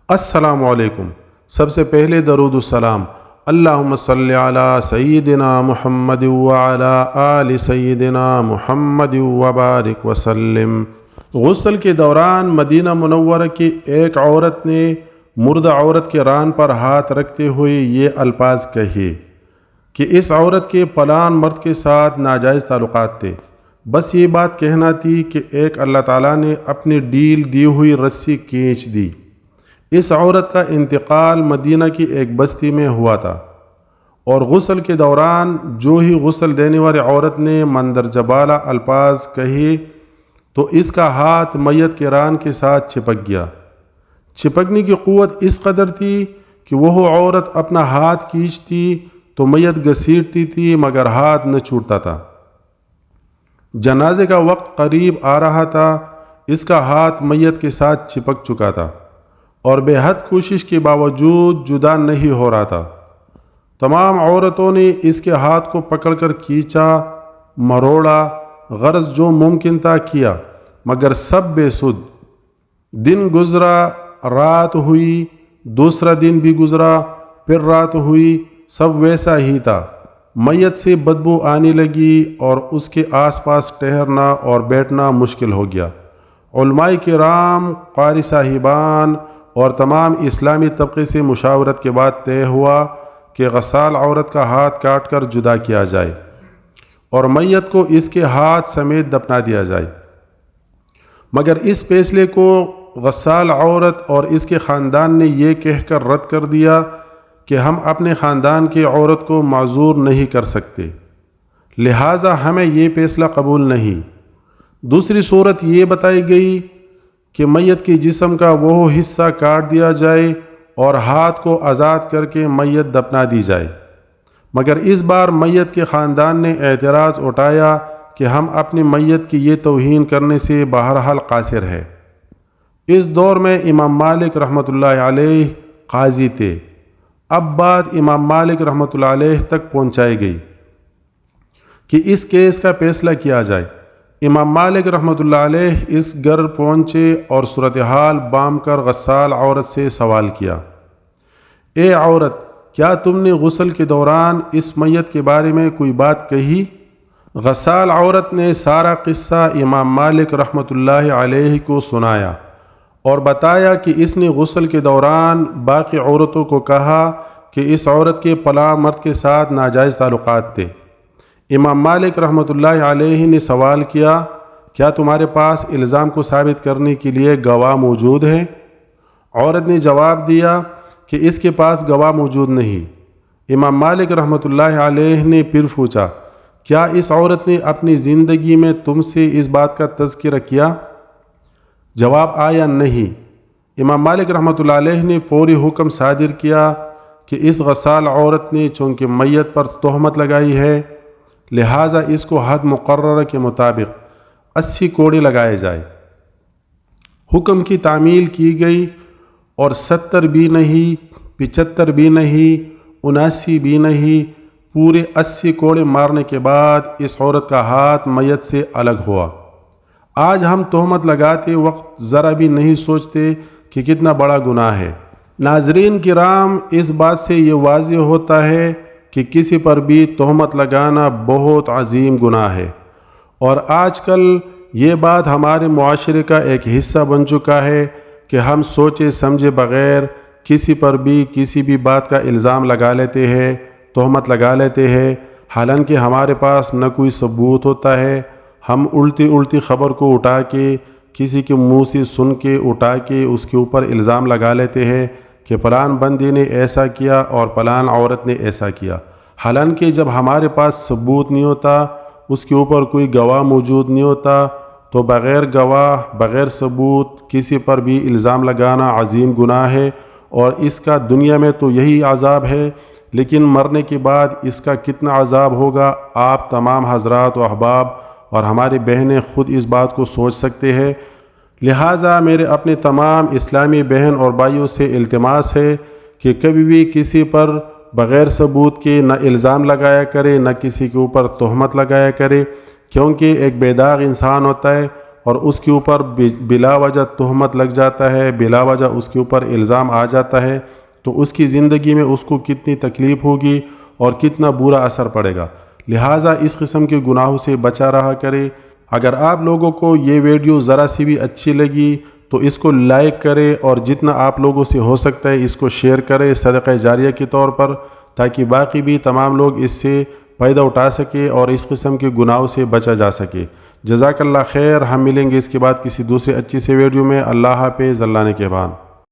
السلام علیکم۔ سب سے پہلے درود السلام، اللہم صلی علی سیدنا محمد وعلی آل سیدنا محمد وبارک وسلم۔ غسل کے دوران مدینہ منورہ کی ایک عورت نے مردہ عورت کے ران پر ہاتھ رکھتے ہوئے یہ الفاظ کہے کہ اس عورت کے فلاں مرد کے ساتھ ناجائز تعلقات تھے۔ بس یہ بات کہنا تھی کہ ایک اللہ تعالیٰ نے اپنی ڈیل دی ہوئی رسی کھینچ دی۔ اس عورت کا انتقال مدینہ کی ایک بستی میں ہوا تھا، اور غسل کے دوران جو ہی غسل دینے والی عورت نے مندرجہ بالا الفاظ کہے تو اس کا ہاتھ میت کے ران کے ساتھ چپک گیا۔ چپکنے کی قوت اس قدر تھی کہ وہ عورت اپنا ہاتھ کھینچتی تو میت گھسیٹتی تھی مگر ہاتھ نہ چھوٹتا تھا۔ جنازے کا وقت قریب آ رہا تھا، اس کا ہاتھ میت کے ساتھ چپک چکا تھا اور بے حد کوشش کے باوجود جدا نہیں ہو رہا تھا۔ تمام عورتوں نے اس کے ہاتھ کو پکڑ کر کھینچا، مروڑا، غرض جو ممکن تھا کیا، مگر سب بے سود۔ دن گزرا، رات ہوئی، دوسرا دن بھی گزرا، پھر رات ہوئی، سب ویسا ہی تھا۔ میت سے بدبو آنے لگی اور اس کے آس پاس ٹہرنا اور بیٹھنا مشکل ہو گیا۔ علماء کرام، قاری صاحبان اور تمام اسلامی طبقے سے مشاورت کے بعد طے ہوا کہ غسال عورت کا ہاتھ کاٹ کر جدا کیا جائے اور میت کو اس کے ہاتھ سمیت دفنا دیا جائے۔ مگر اس فیصلے کو غسال عورت اور اس کے خاندان نے یہ کہہ کر رد کر دیا کہ ہم اپنے خاندان کی عورت کو معذور نہیں کر سکتے، لہٰذا ہمیں یہ فیصلہ قبول نہیں۔ دوسری صورت یہ بتائی گئی کہ میت کے جسم کا وہ حصہ کاٹ دیا جائے اور ہاتھ کو آزاد کر کے میت دفنا دی جائے، مگر اس بار میت کے خاندان نے اعتراض اٹھایا کہ ہم اپنی میت کی یہ توہین کرنے سے بہرحال قاصر ہے۔ اس دور میں امام مالک رحمۃ اللہ علیہ قاضی تھے۔ اب بات امام مالک رحمۃ اللہ علیہ تک پہنچائی گئی کہ اس کیس کا فیصلہ کیا جائے۔ امام مالک رحمۃ اللہ علیہ اس گھر پہنچے اور صورتحال بام کر غسال عورت سے سوال کیا، اے عورت، کیا تم نے غسل کے دوران اس میت کے بارے میں کوئی بات کہی؟ غسال عورت نے سارا قصہ امام مالک رحمۃ اللہ علیہ کو سنایا اور بتایا کہ اس نے غسل کے دوران باقی عورتوں کو کہا کہ اس عورت کے فلاں مرد کے ساتھ ناجائز تعلقات تھے۔ امام مالک رحمۃ اللہ علیہ نے سوال کیا، کیا تمہارے پاس الزام کو ثابت کرنے کے لیے گواہ موجود ہے؟ عورت نے جواب دیا کہ اس کے پاس گواہ موجود نہیں۔ امام مالک رحمۃ اللہ علیہ نے پھر پوچھا، کیا اس عورت نے اپنی زندگی میں تم سے اس بات کا تذکرہ کیا؟ جواب آیا نہیں۔ امام مالک رحمۃ اللہ علیہ نے فوری حکم صادر کیا کہ اس غسال عورت نے چونکہ میت پر تہمت لگائی ہے، لہٰذا اس کو حد مقررہ کے مطابق 80 کوڑے لگائے جائے۔ حکم کی تعمیل کی گئی اور 70 بھی نہیں، 75 بھی نہیں، 79 بھی نہیں، پورے 80 کوڑے مارنے کے بعد اس عورت کا ہاتھ میت سے الگ ہوا۔ آج ہم تہمت لگاتے وقت ذرا بھی نہیں سوچتے کہ کتنا بڑا گناہ ہے۔ ناظرین کرام، اس بات سے یہ واضح ہوتا ہے کہ کسی پر بھی تہمت لگانا بہت عظیم گناہ ہے، اور آج کل یہ بات ہمارے معاشرے کا ایک حصہ بن چکا ہے کہ ہم سوچے سمجھے بغیر کسی پر بھی کسی بھی بات کا الزام لگا لیتے ہیں، تہمت لگا لیتے ہیں، حالانکہ ہمارے پاس نہ کوئی ثبوت ہوتا ہے۔ ہم الٹی خبر کو اٹھا کے کسی کے منہ سے سن کے اٹھا کے اس کے اوپر الزام لگا لیتے ہیں کہ فلان بندے نے ایسا کیا اور فلان عورت نے ایسا کیا، حالانکہ جب ہمارے پاس ثبوت نہیں ہوتا، اس کے اوپر کوئی گواہ موجود نہیں ہوتا، تو بغیر گواہ، بغیر ثبوت کسی پر بھی الزام لگانا عظیم گناہ ہے، اور اس کا دنیا میں تو یہی عذاب ہے، لیکن مرنے کے بعد اس کا کتنا عذاب ہوگا آپ تمام حضرات و احباب اور ہماری بہنیں خود اس بات کو سوچ سکتے ہیں۔ لہٰذا میرے اپنے تمام اسلامی بہن اور بھائیوں سے التماس ہے کہ کبھی بھی کسی پر بغیر ثبوت کے نہ الزام لگایا کرے، نہ کسی کے اوپر تہمت لگایا کرے، کیونکہ ایک بے داغ انسان ہوتا ہے اور اس کے اوپر بلا وجہ تہمت لگ جاتا ہے، بلا وجہ اس کے اوپر الزام آ جاتا ہے، تو اس کی زندگی میں اس کو کتنی تکلیف ہوگی اور کتنا برا اثر پڑے گا۔ لہٰذا اس قسم کے گناہوں سے بچا رہا کرے۔ اگر آپ لوگوں کو یہ ویڈیو ذرا سی بھی اچھی لگی تو اس کو لائک کرے، اور جتنا آپ لوگوں سے ہو سکتا ہے اس کو شیئر کرے صدقہ جاریہ کے طور پر، تاکہ باقی بھی تمام لوگ اس سے فائدہ اٹھا سکے اور اس قسم کے گناہوں سے بچا جا سکے۔ جزاک اللہ خیر۔ ہم ملیں گے اس کے بعد کسی دوسرے اچھی سے ویڈیو میں۔ اللہ حافظ، اللہ نگہبان۔